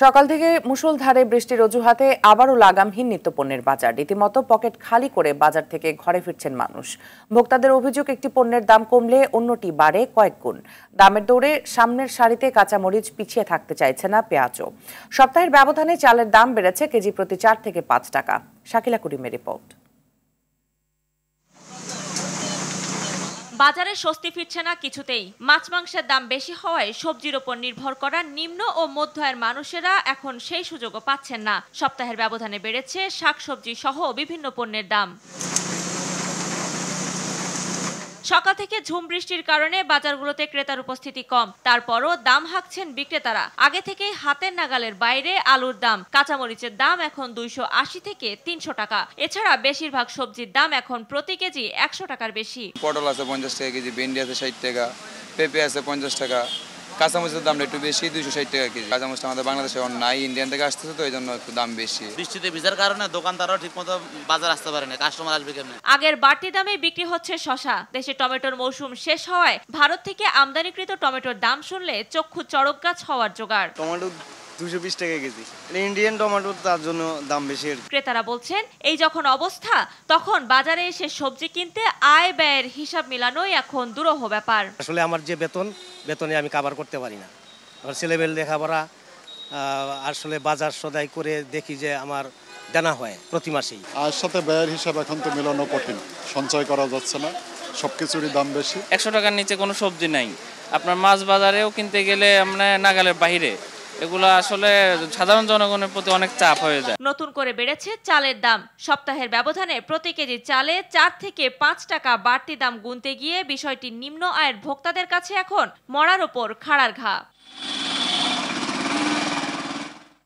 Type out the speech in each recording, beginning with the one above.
সকাল থেকে মুষলধারে বৃষ্টির অজুহাতে আবারও লাগামহীন নিত্যপণ্যের বাজার। রীতিমতো পকেট খালি করে বাজার থেকে ঘরে ফিরছেন মানুষ। ভোক্তাদের অভিযোগ, একটি পণ্যের দাম কমলে অন্যটি বাড়ে কয়েক গুণ। দামের দৌড়ে সামনের সারিতে কাঁচামরিচ, পিছিয়ে থাকতে চাইছে না পেঁয়াজও। সপ্তাহের ব্যবধানে চালের দাম বেড়েছে কেজি প্রতি 4 থেকে 5 টাকা। শাকিলা করিমের রিপোর্ট। বাজারে স্বস্তি ফিরছে না কিছুতেই। মাছ মাংসের দাম বেশি হওয়ায় সবজির ওপর নির্ভর করা নিম্ন ও মধ্য আয়ের মানুষেরা এখন সেই সুযোগও পাচ্ছেন না। সপ্তাহের ব্যবধানে বেড়েছে শাকসবজি সহ বিভিন্ন পণ্যের দাম। সকাল থেকে ঝুম বৃষ্টির কারণে বাজারগুলোতে ক্রেতার উপস্থিতি কম। তারপরও দাম হাঁকছেন বিক্রেতারা। আগে থেকেই হাতের নাগালের বাইরে আলুর দাম, কাঁচামরিচের দাম এখন 280 থেকে 300 টাকা। এছাড়া বেশিরভাগ সবজির দাম এখন প্রতি কেজি 100 টাকার বেশি। পটল আছে 50 টাকা কেজি, ভেন্ডি আছে 60 টাকা, পেঁপে আছে 50 টাকা, কাঁচামরিচের দামটা একটু বেশি, 260 টাকা কেজি। কাঁচামরিচটা আমাদের বাংলাদেশে নাই, ইন্ডিয়ান থেকে আসতেছে, তো এই জন্য একটু দাম বেশি। বৃষ্টিতে ভিজার কারণে দোকানদারও ঠিকমতো বাজার আসতে পারে না, কাস্টমার আসবে কেমনে? আগের বাড়তি দামে বিক্রি হচ্ছে শসা। দেশে টমেটোর মৌসুম শেষ হওয়ায় ভারত থেকে আমদানিকৃত টমেটোর দাম শুনলে চক্ষু চড়ক গাছ হওয়ার জোগাড়। টমেটো 220 টাকা কেজি। ইন্ডিয়ান টমেটো, তার জন্য দাম বেশি। ক্রেতারা বলছেন, এই যখন অবস্থা, তখন বাজারে এসে সবজি কিনতে আয় ব্যয়ের হিসাব মিলানোই এখন দুরূহ ব্যাপার। আসলে আমার যে বেতনে আমি কভার করতে পারি না। আমার ছেলেবেল লেখাপড়া, আসলে বাজার সদাই করে দেখি যে আমার দেনা হয় প্রতি মাসেই। আয়ের সাথে ব্যয়ের হিসাব এখন তো মেলানো কঠিন, সঞ্চয় করা যাচ্ছে না, সবকিছুরই দাম বেশি। 100 টাকার নিচে কোনো সবজি নাই। আপনার মাছ বাজারেও কিনতে গেলে আমরা নাগালের বাইরে। এগুলো আসলে সাধারণ জনগণের প্রতি অনেক চাপ হয়ে যায়। নতুন করে বেড়েছে চালের দাম। সপ্তাহের ব্যবধানে প্রতি কেজি চালে 4 থেকে 5 টাকা বাড়তি দাম গুনতে গিয়ে বিষয়টি নিম্ন আয়ের ভোক্তাদের কাছে এখন মরার ওপর খাড়ার ঘা।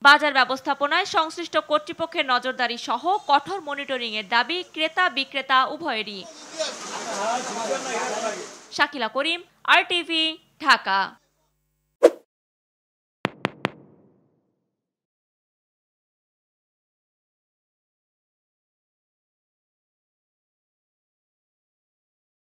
বাজার ব্যবস্থাপনায় সংশ্লিষ্ট কর্তৃপক্ষের নজরদারি সহ কঠোর মনিটরিং এর দাবি ক্রেতা বিক্রেতা উভয়েরই। শাকিলা করিম, RTV, ঢাকা।